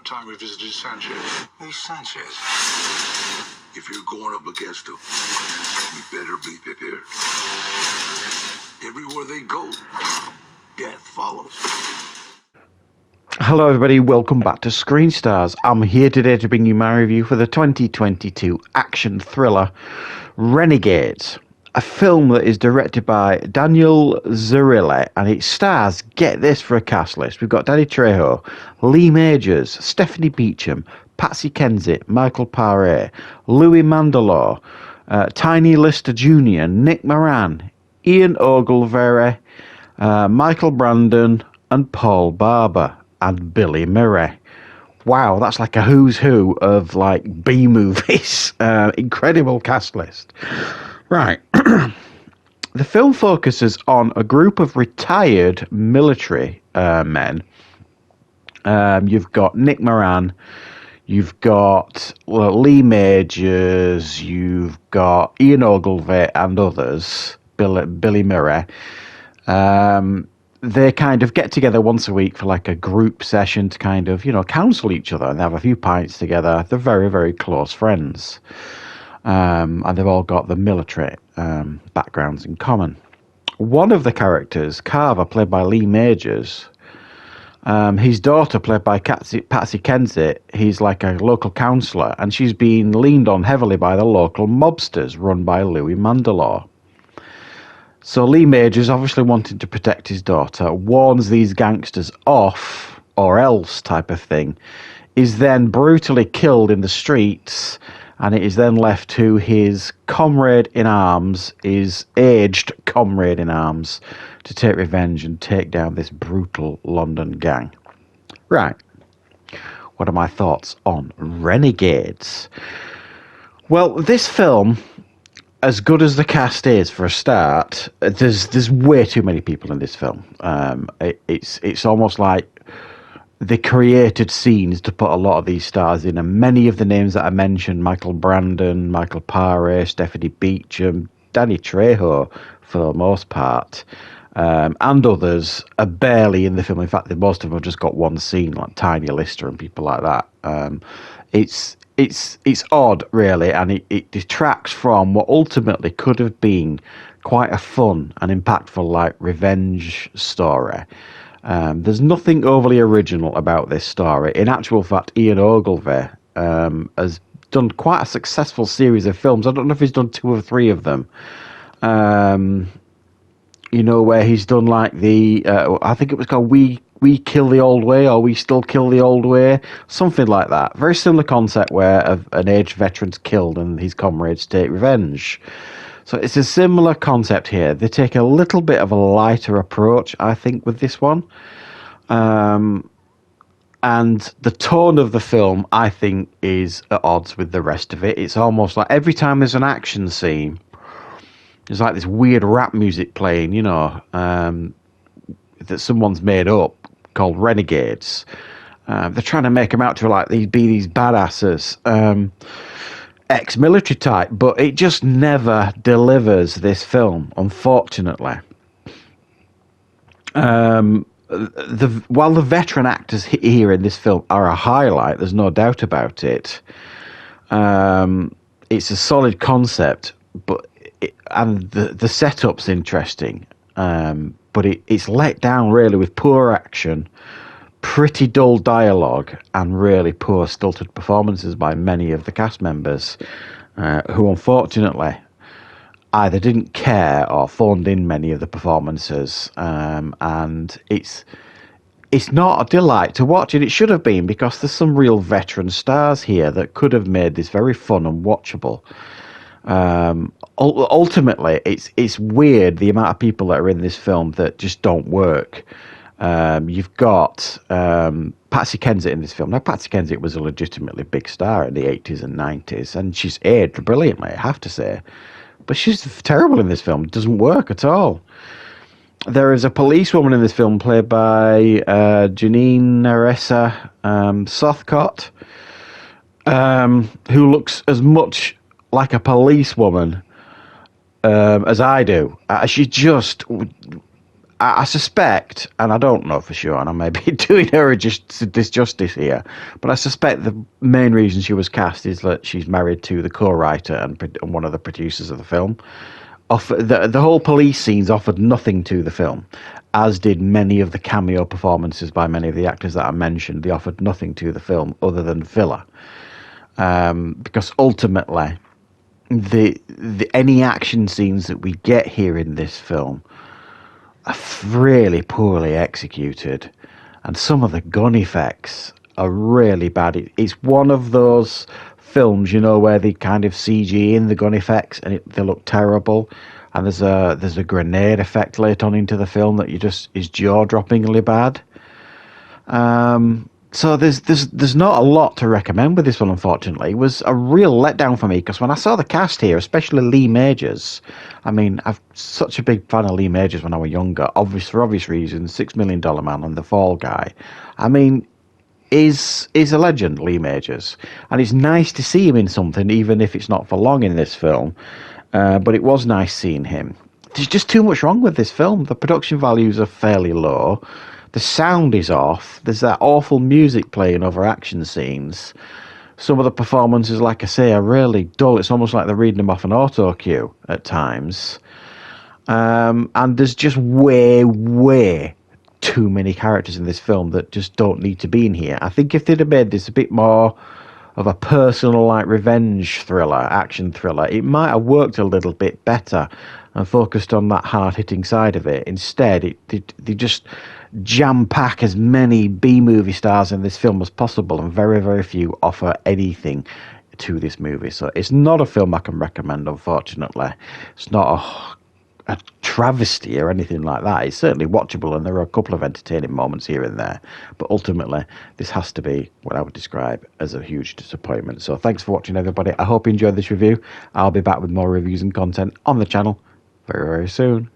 time we visited Sanchez. Who's Sanchez? If you're going up against them, you better be prepared. Everywhere they go, death follows. Hello everybody, welcome back to Screenstars. I'm here today to bring you my review for the 2022 action thriller Renegades, a film that is directed by Daniel Zarilli, and it stars, get this for a cast list, we've got Danny Trejo, Lee Majors, Stephanie Beacham, Patsy Kensit, Michael Paré, Louis Mandylor, Tiny Lister Jr., Nick Moran, Ian Ogilvy, Michael Brandon, and Paul Barber, and Billy Murray. Wow, that's like a who's who of like B movies. Incredible cast list. Right. The film focuses on a group of retired military men. You've got Nick Moran, you've got Lee Majors, you've got Ian Ogilvy and others, Billy Murray. They kind of get together once a week for like a group session to kind of, counsel each other, and they have a few pints together. They're very, very close friends. And they've all got the military backgrounds in common. One of the characters, Carver, played by Lee Majors, his daughter, played by Patsy Kensit, he's like a local counsellor, and she's been leaned on heavily by the local mobsters run by Louis Mandylor. So Lee Majors, obviously wanting to protect his daughter, warns these gangsters off, or else type of thing, is then brutally killed in the streets, and it is then left to his comrade in arms, his aged comrade in arms, to take revenge and take down this brutal London gang. Right. What are my thoughts on Renegades? Well, this film, as good as the cast is for a start, there's way too many people in this film. It's almost like they created scenes to put a lot of these stars in, and many of the names that I mentioned, Michael Brandon, Michael Paré, Stephanie Beacham, Danny Trejo for the most part, and others are barely in the film. In fact, most of them have just got one scene, like Tiny Lister and people like that. It's odd, really, and it detracts from what ultimately could have been quite a fun and impactful, like, revenge story. There's nothing overly original about this story. In actual fact, Ian Ogilvy has done quite a successful series of films. I don't know if he's done 2 or 3 of them. Where he's done like I think it was called We Kill the Old Way, or We Still Kill the Old Way, something like that. Very similar concept where an aged veteran's killed and his comrades take revenge. So it's a similar concept here. They take a little bit of a lighter approach, I think, with this one. And the tone of the film, I think, is at odds with the rest of it. It's almost like every time there's an action scene, there's like this weird rap music playing, that someone's made up, called Renegades. They're trying to make them out to like be these badasses, ex-military type, but it just never delivers, this film, unfortunately. While the veteran actors here in this film are a highlight, there's no doubt about it. It's a solid concept, but the setup's interesting, but it's let down really with poor action, pretty dull dialogue, and really poor stilted performances by many of the cast members, who unfortunately either didn't care or phoned in many of the performances, and it's not a delight to watch, and it should have been, because there's some real veteran stars here that could have made this very fun and watchable. Ultimately, it's weird the amount of people that are in this film that just don't work. You've got Patsy Kensit in this film. Now, Patsy Kensit was a legitimately big star in the 80s and 90s, and she's aged brilliantly, I have to say. But she's terrible in this film. It doesn't work at all. There is a policewoman in this film played by Janine Naressa Southcott, who looks as much like a policewoman as I do. She just I suspect, and I don't know for sure, and I may be doing her a disjustice here, but I suspect the main reason she was cast is that she's married to the co-writer and one of the producers of the film. The whole police scenes offered nothing to the film, as did many of the cameo performances by many of the actors that I mentioned. They offered nothing to the film other than filler, because ultimately, the any action scenes that we get here in this film are really poorly executed, and some of the gun effects are really bad. It's one of those films, where they kind of CG in the gun effects and they look terrible. And there's a grenade effect later on into the film that is jaw-droppingly bad. So there's not a lot to recommend with this one, unfortunately. It was a real letdown for me, because when I saw the cast here, especially Lee Majors, I mean, I'm such a big fan of Lee Majors when I was younger, for obvious reasons, $6 Million Man and The Fall Guy. I mean, is a legend, Lee Majors. And it's nice to see him in something, even if it's not for long in this film. But it was nice seeing him. There's just too much wrong with this film. The production values are fairly low. The sound is off. There's that awful music playing over action scenes. Some of the performances, like I say, are really dull. It's almost like they're reading them off an auto cue at times. And there's just way too many characters in this film that just don't need to be in here. I think if they'd have made this a bit more of a personal, like, revenge thriller, action thriller, it might have worked a little bit better and focused on that hard-hitting side of it. Instead, they just jam-pack as many B-movie stars in this film as possible, and very, very few offer anything to this movie. So it's not a film I can recommend, unfortunately. It's not a travesty or anything like that. It's certainly watchable, and there are a couple of entertaining moments here and there, but ultimately this has to be what I would describe as a huge disappointment. So thanks for watching, everybody. I hope you enjoyed this review. I'll be back with more reviews and content on the channel very, very soon.